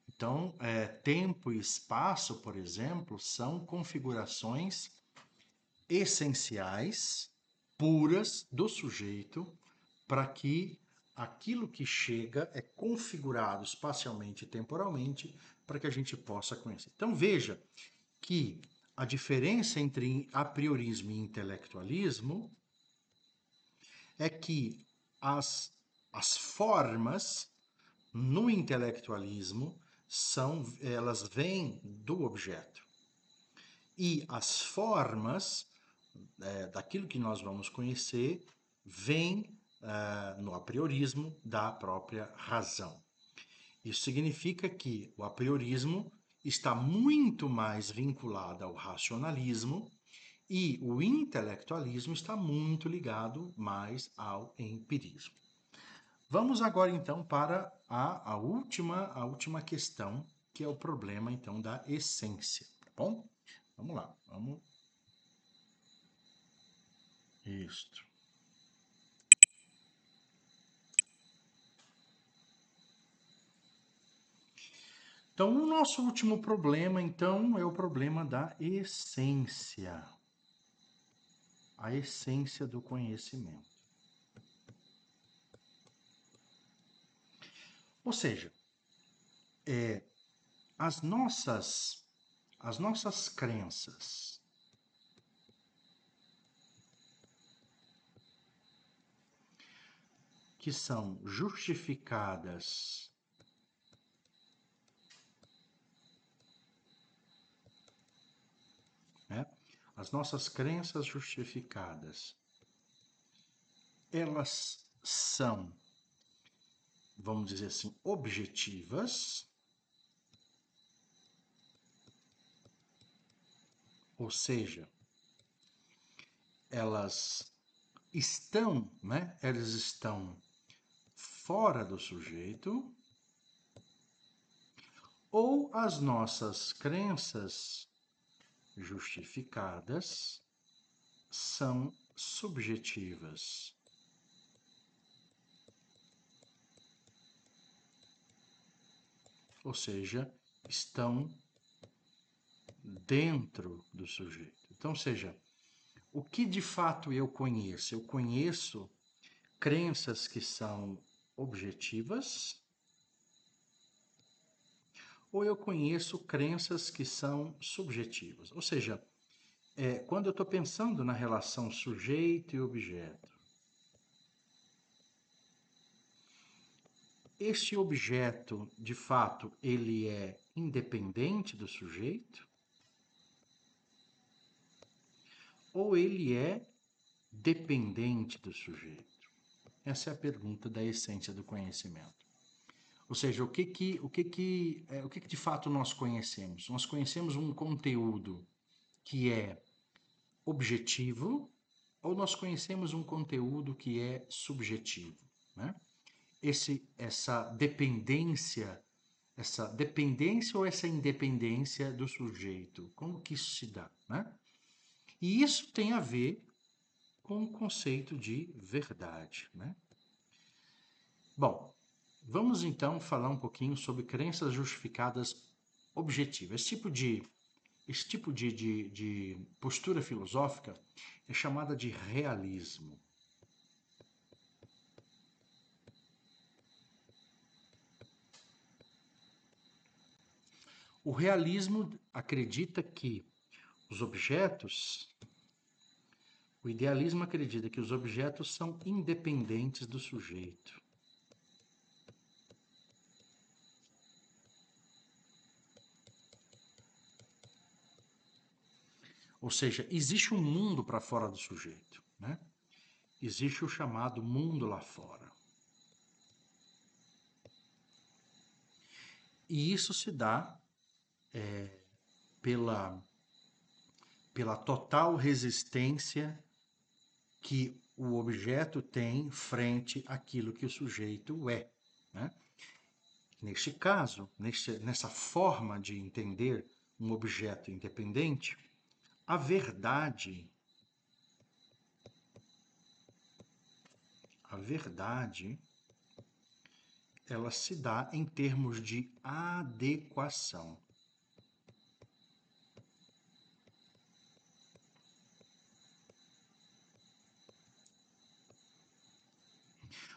Então, tempo e espaço, por exemplo, são configurações essenciais, puras do sujeito, para que aquilo que chega é configurado espacialmente e temporalmente para que a gente possa conhecer. Então veja que a diferença entre apriorismo e intelectualismo é que as formas no intelectualismo elas vêm do objeto. E as formas daquilo que nós vamos conhecer vêm no apriorismo da própria razão. Isso significa que o apriorismo está muito mais vinculado ao racionalismo e o intelectualismo está muito ligado mais ao empirismo. Vamos agora então para a última questão, que é o problema então da essência, tá bom? Vamos lá, vamos. Isto. Então, o nosso último problema, então, é o problema da essência. A essência do conhecimento. Ou seja, as nossas crenças, que são justificadas né? As nossas crenças justificadas, elas são, vamos dizer assim, objetivas, ou seja, elas elas estão fora do sujeito, ou as nossas crenças justificadas são subjetivas. Ou seja, estão dentro do sujeito. Então, seja, o que de fato eu conheço? Eu conheço crenças que são objetivas ou eu conheço crenças que são subjetivas? Ou seja, quando eu estou pensando na relação sujeito e objeto, este objeto, de fato, ele é independente do sujeito? Ou ele é dependente do sujeito? Essa é a pergunta da essência do conhecimento. Ou seja, o que de fato nós conhecemos? Nós conhecemos um conteúdo que é objetivo ou nós conhecemos um conteúdo que é subjetivo, né? Essa dependência ou essa independência do sujeito, como que isso se dá, né? E isso tem a ver com o conceito de verdade, né? Bom, vamos então falar um pouquinho sobre crenças justificadas objetivas. Esse tipo de postura filosófica é chamada de realismo. O realismo acredita que os objetos, o idealismo acredita que os objetos são independentes do sujeito. Ou seja, existe um mundo para fora do sujeito, né? Existe o chamado mundo lá fora. E isso se dá pela, pela total resistência que o objeto tem frente àquilo que o sujeito é, né? Neste caso, nessa forma de entender um objeto independente, a verdade, a verdade, ela se dá em termos de adequação.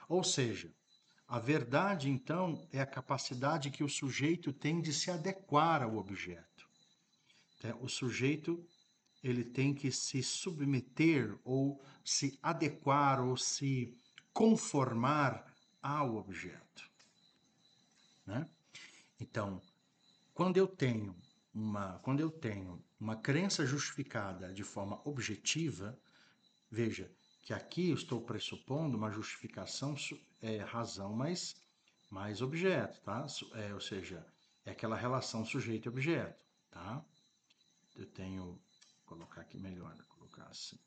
Ou seja, a verdade, então, é a capacidade que o sujeito tem de se adequar ao objeto. O sujeito ele tem que se submeter ou se adequar ou se conformar ao objeto, né? Então, quando eu tenho uma crença justificada de forma objetiva, veja que aqui eu estou pressupondo uma justificação razão mais objeto, tá? Ou seja, é aquela relação sujeito e objeto, tá? Eu tenho, vou colocar aqui melhor, colocar assim.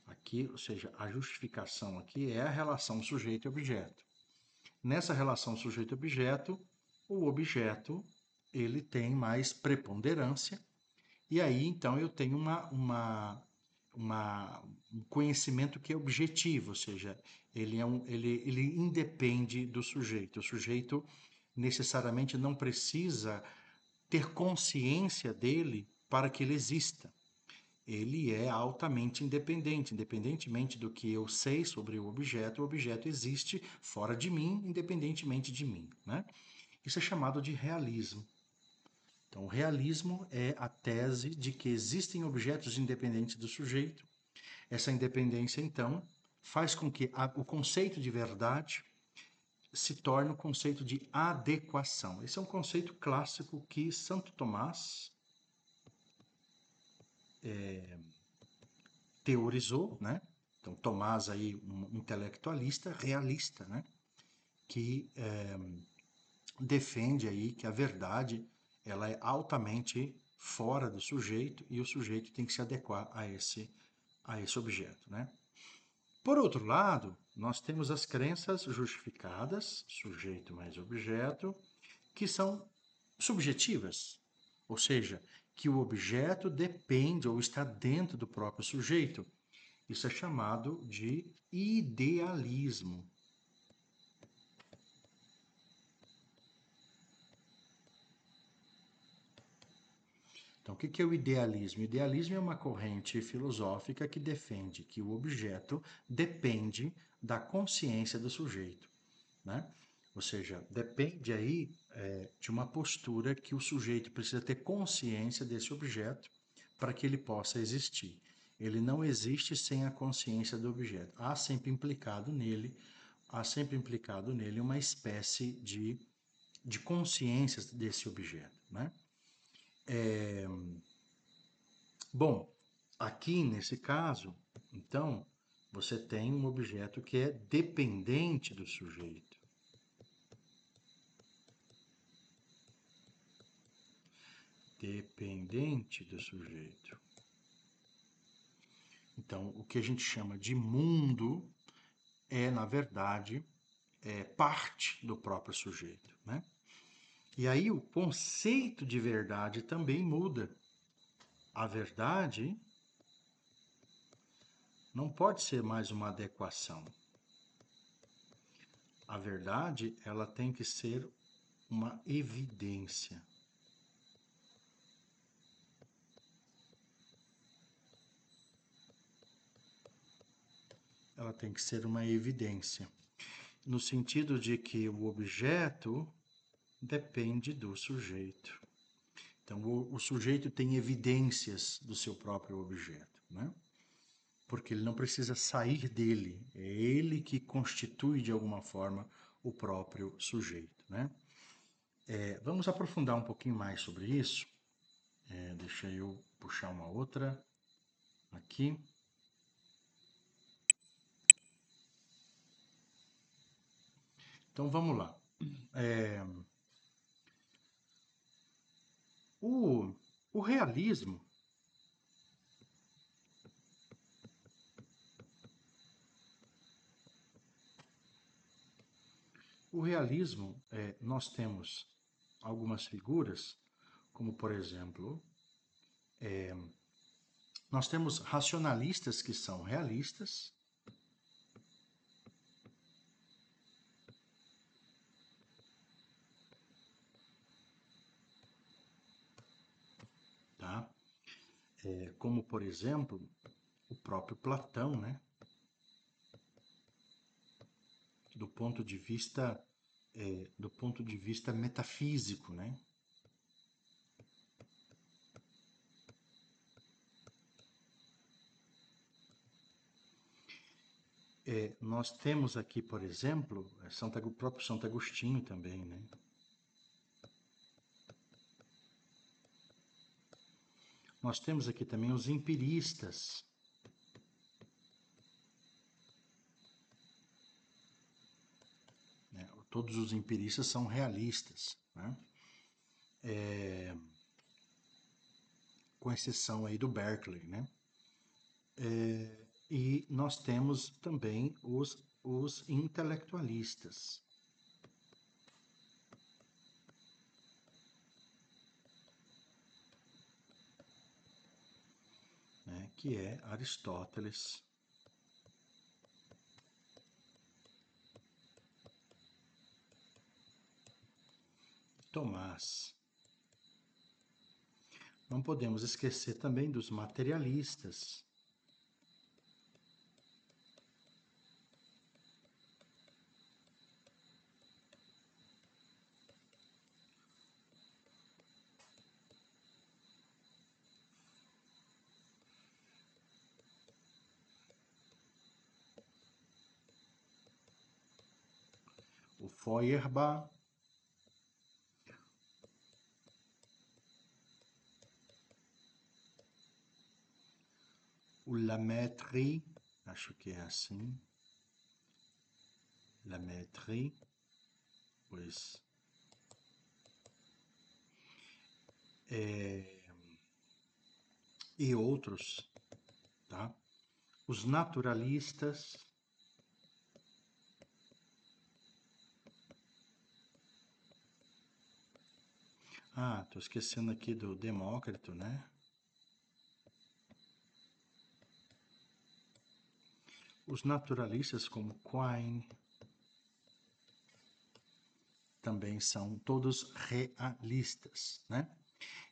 Aqui, ou seja, a justificação aqui é a relação sujeito e objeto. Nessa relação sujeito-objeto, o objeto ele tem mais preponderância e aí então eu tenho um conhecimento que é objetivo, ou seja, ele independe do sujeito. O sujeito necessariamente não precisa ter consciência dele para que ele exista. Ele é altamente independente, independentemente do que eu sei sobre o objeto existe fora de mim, independentemente de mim, né? Isso é chamado de realismo. Então, o realismo é a tese de que existem objetos independentes do sujeito. Essa independência, então, faz com que o conceito de verdade se torne o conceito de adequação. Esse é um conceito clássico que Santo Tomás teorizou, né? Então, Tomás aí, um intelectualista realista, né? Que defende aí que a verdade ela é altamente fora do sujeito e o sujeito tem que se adequar a esse objeto, né? Por outro lado, nós temos as crenças justificadas, sujeito mais objeto, que são subjetivas, ou seja, que o objeto depende ou está dentro do próprio sujeito. Isso é chamado de idealismo. Então, o que é o idealismo? O idealismo é uma corrente filosófica que defende que o objeto depende da consciência do sujeito, né? Ou seja, depende aí de uma postura que o sujeito precisa ter consciência desse objeto para que ele possa existir. Ele não existe sem a consciência do objeto. Há sempre implicado nele uma espécie de consciência desse objeto, né? Bom, aqui nesse caso, então, você tem um objeto que é dependente do sujeito. Dependente do sujeito. Então, o que a gente chama de mundo é, na verdade, parte do próprio sujeito, né? E aí o conceito de verdade também muda. A verdade não pode ser mais uma adequação. A verdade, ela tem que ser uma evidência. Ela tem que ser uma evidência, no sentido de que o objeto depende do sujeito. Então, o sujeito tem evidências do seu próprio objeto, né? Porque ele não precisa sair dele, é ele que constitui de alguma forma o próprio sujeito, né? Vamos aprofundar um pouquinho mais sobre isso. Deixa eu puxar uma outra aqui. Então vamos lá. O realismo, nós temos algumas figuras, como por exemplo, nós temos racionalistas que são realistas, tá? Como por exemplo, o próprio Platão, né? Do ponto de vista metafísico, né? Nós temos aqui, por exemplo, o próprio Santo Agostinho também, né? Nós temos aqui também os empiristas. Né? Todos os empiristas são realistas, né? Com exceção aí do Berkeley, né? E nós temos também os intelectualistas, né? Que é Aristóteles, Tomás. Não podemos esquecer também dos materialistas, o Feuerbach, o Lamettrie, acho que é assim, Lamettrie, pois e outros, tá? Os naturalistas, Ah, estou esquecendo aqui do Demócrito, né? Os naturalistas como Quine também são todos realistas, né?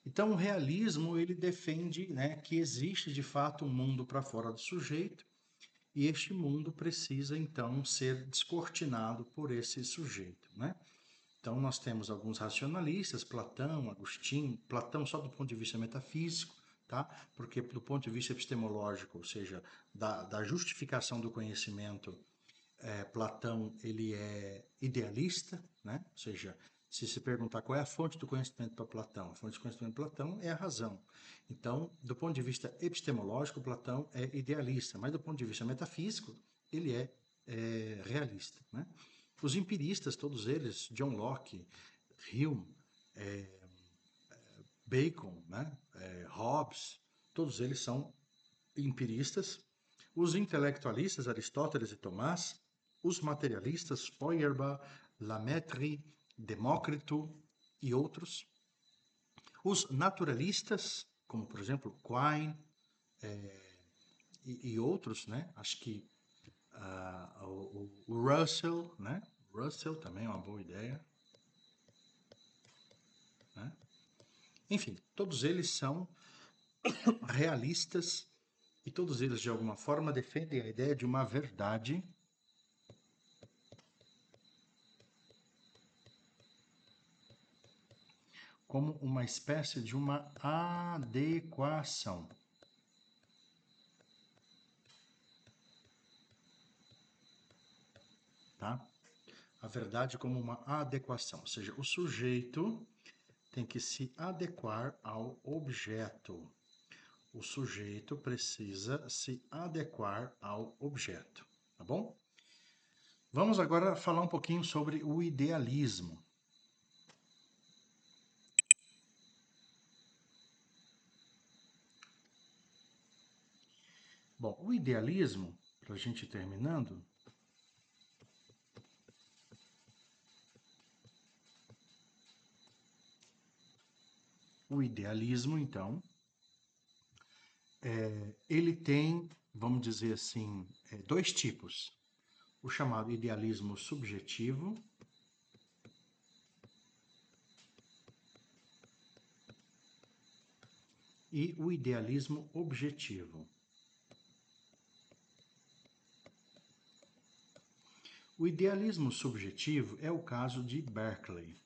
Então, o realismo ele defende, né, que existe de fato um mundo para fora do sujeito e este mundo precisa então ser descortinado por esse sujeito, né? Então, nós temos alguns racionalistas, Platão, Agostinho, Platão só do ponto de vista metafísico, tá? Porque do ponto de vista epistemológico, ou seja, da justificação do conhecimento, Platão ele é idealista, né? Ou seja, se perguntar qual é a fonte do conhecimento para Platão, a fonte do conhecimento para Platão é a razão. Então, do ponto de vista epistemológico, Platão é idealista, mas do ponto de vista metafísico, ele é realista, né? Os empiristas, todos eles, John Locke, Hume, Bacon, né? Hobbes, todos eles são empiristas. Os intelectualistas, Aristóteles e Tomás, os materialistas, Feuerbach, Lamettrie, Demócrito e outros. Os naturalistas, como por exemplo Quine e outros, né? Acho que o Russell, né? Russell também é uma boa ideia, né? Enfim, todos eles são realistas e todos eles, de alguma forma, defendem a ideia de uma verdade como uma espécie de uma adequação. Tá? A verdade como uma adequação, ou seja, o sujeito tem que se adequar ao objeto. O sujeito precisa se adequar ao objeto, tá bom? Vamos agora falar um pouquinho sobre o idealismo. Bom, o idealismo, para a gente ir terminando, o idealismo, então, ele tem, vamos dizer assim, dois tipos. O chamado idealismo subjetivo e o idealismo objetivo. O idealismo subjetivo é o caso de Berkeley.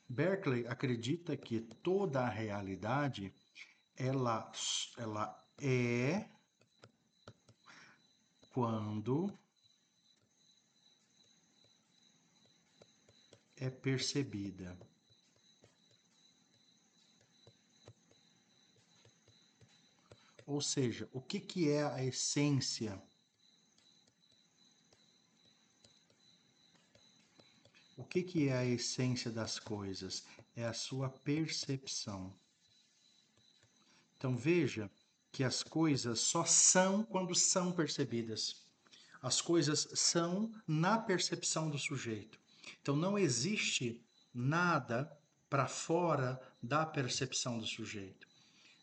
Berkeley acredita que toda a realidade ela é quando é percebida. Ou seja, o que é a essência? O que é a essência das coisas? É a sua percepção. Então veja que as coisas só são quando são percebidas. As coisas são na percepção do sujeito. Então não existe nada para fora da percepção do sujeito.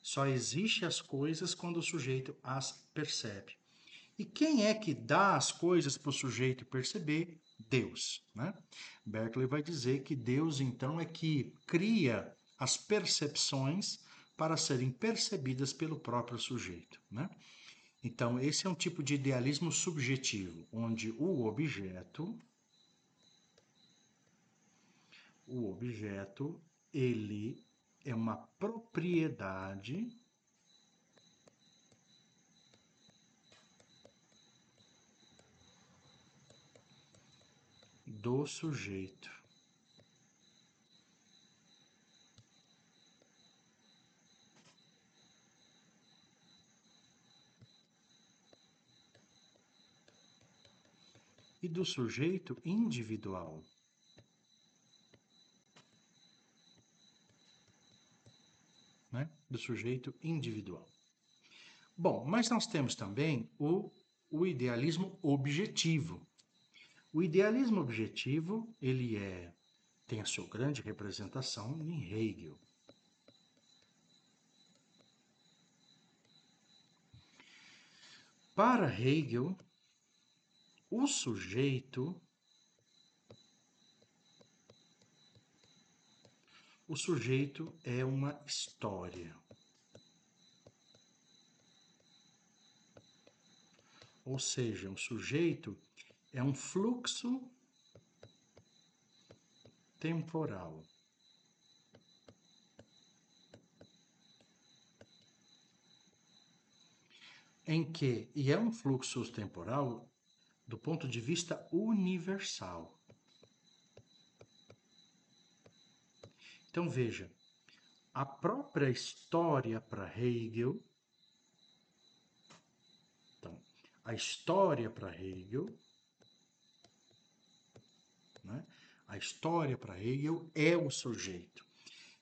Só existe as coisas quando o sujeito as percebe. E quem é que dá as coisas para o sujeito perceber? Deus, né? Berkeley vai dizer que Deus, então, é que cria as percepções para serem percebidas pelo próprio sujeito, né? Então, esse é um tipo de idealismo subjetivo, onde o objeto, ele é uma propriedade do sujeito. E do sujeito individual. Né? Do sujeito individual. Bom, mas nós temos também o idealismo objetivo. O idealismo objetivo, ele tem a sua grande representação em Hegel. Para Hegel, o sujeito é uma história. Ou seja, o sujeito é um fluxo temporal. E é um fluxo temporal do ponto de vista universal. Então veja, a própria história para Hegel, a história para Hegel, né? A história para Hegel é o sujeito.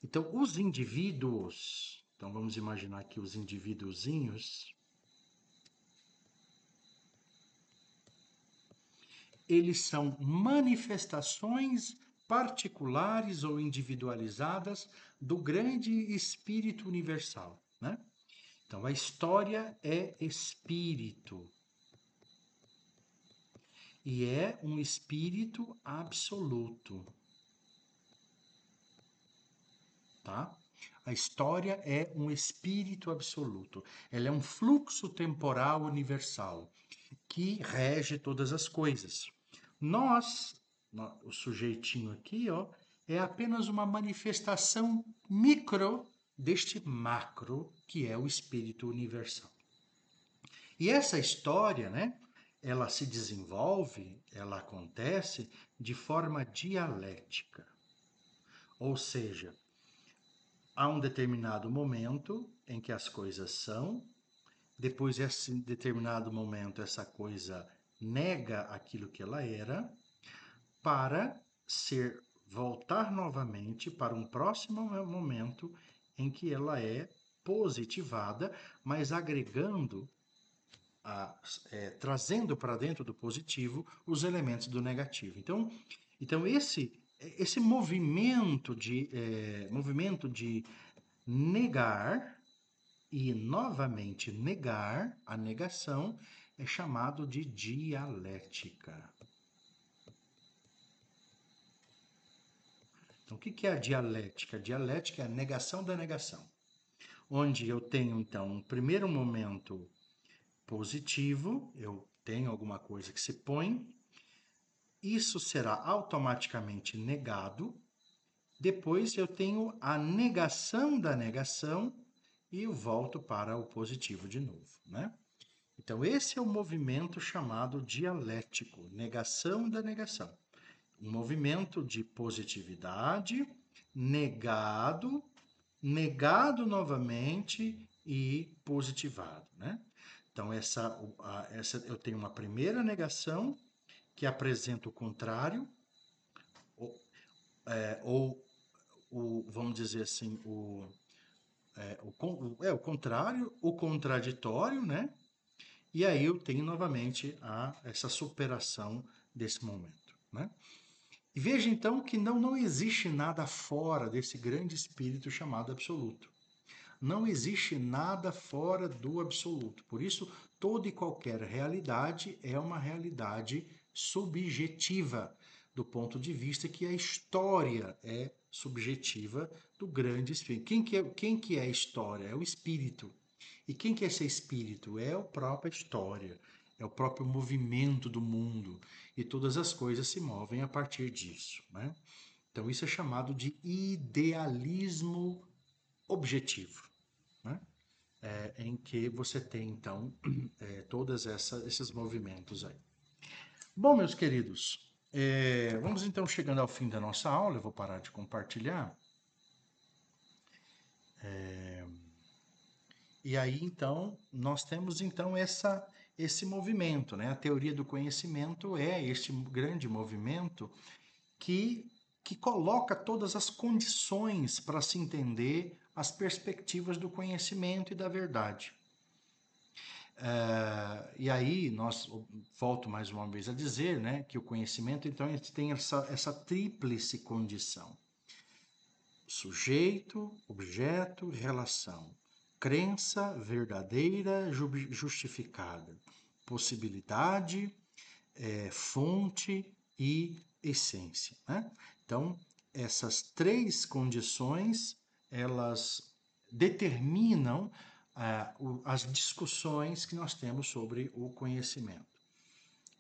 Então os indivíduos, então vamos imaginar aqui os indivíduozinhos, eles são manifestações particulares ou individualizadas do grande espírito universal, né? Então, a história é espírito. E é um espírito absoluto. Tá? A história é um espírito absoluto. Ela é um fluxo temporal universal que rege todas as coisas. Nós, o sujeitinho aqui, ó, é apenas uma manifestação micro deste macro, que é o espírito universal. E essa história, né, ela se desenvolve, ela acontece de forma dialética. Ou seja, há um determinado momento em que as coisas são, depois desse determinado momento essa coisa nega aquilo que ela era, para voltar novamente para um próximo momento em que ela é positivada, mas agregando, trazendo para dentro do positivo os elementos do negativo. Então esse movimento de negar e novamente negar, a negação, é chamado de dialética. Então, o que é a dialética? A dialética é a negação da negação, onde eu tenho, então, um primeiro momento positivo, eu tenho alguma coisa que se põe, isso será automaticamente negado, depois eu tenho a negação da negação e eu volto para o positivo de novo, né? Então, esse é o movimento chamado dialético, negação da negação. Um movimento de positividade, negado, negado novamente e positivado, né? Então, essa eu tenho uma primeira negação que apresenta o contrário, vamos dizer assim, o contrário, o contraditório, né? E aí eu tenho novamente essa superação desse momento, né? E veja então que não existe nada fora desse grande espírito chamado absoluto. Não existe nada fora do absoluto. Por isso, toda e qualquer realidade é uma realidade subjetiva, do ponto de vista que a história é subjetiva do grande espírito. Quem que é a história? É o espírito. E quem que é esse espírito? É a própria história, é o próprio movimento do mundo. E todas as coisas se movem a partir disso, né? Então, isso é chamado de idealismo objetivo, né? Em que você tem, então, todos esses movimentos aí. Bom, meus queridos, vamos então chegando ao fim da nossa aula, eu vou parar de compartilhar. E aí, então, nós temos então esse movimento, né? A teoria do conhecimento é este grande movimento que coloca todas as condições para se entender as perspectivas do conhecimento e da verdade. E aí, volto mais uma vez a dizer, né, que o conhecimento, então, ele tem essa tríplice condição: sujeito, objeto, relação. Crença verdadeira, justificada. Possibilidade, fonte e essência, né? Então, essas três condições, elas determinam as discussões que nós temos sobre o conhecimento.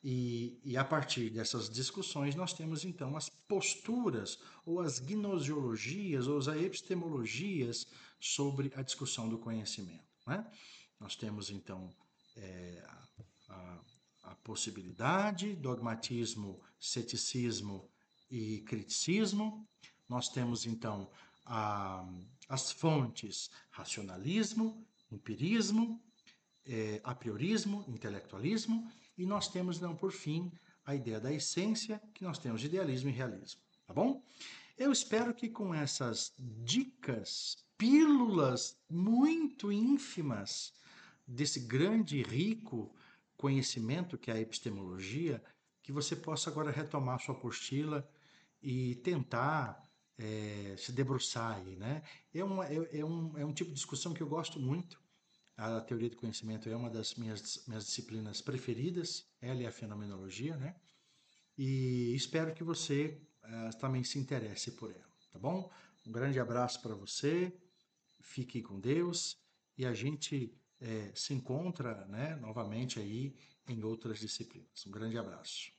E a partir dessas discussões, nós temos então as posturas, ou as gnosiologias, ou as epistemologias sobre a discussão do conhecimento, né? Nós temos então a, a possibilidade, dogmatismo, ceticismo e criticismo. Nós temos então as fontes, racionalismo, empirismo, a priorismo, intelectualismo, e nós temos, não, por fim, a ideia da essência, que nós temos idealismo e realismo, tá bom? Eu espero que com essas dicas, pílulas muito ínfimas desse grande e rico conhecimento que é a epistemologia, que você possa agora retomar sua apostila e tentar se debruçar aí, né? É um tipo de discussão que eu gosto muito. A teoria do conhecimento é uma das minhas disciplinas preferidas, ela e a fenomenologia, né? E espero que você também se interesse por ela, tá bom? Um grande abraço para você, fique com Deus e a gente se encontra, né, novamente aí em outras disciplinas. Um grande abraço.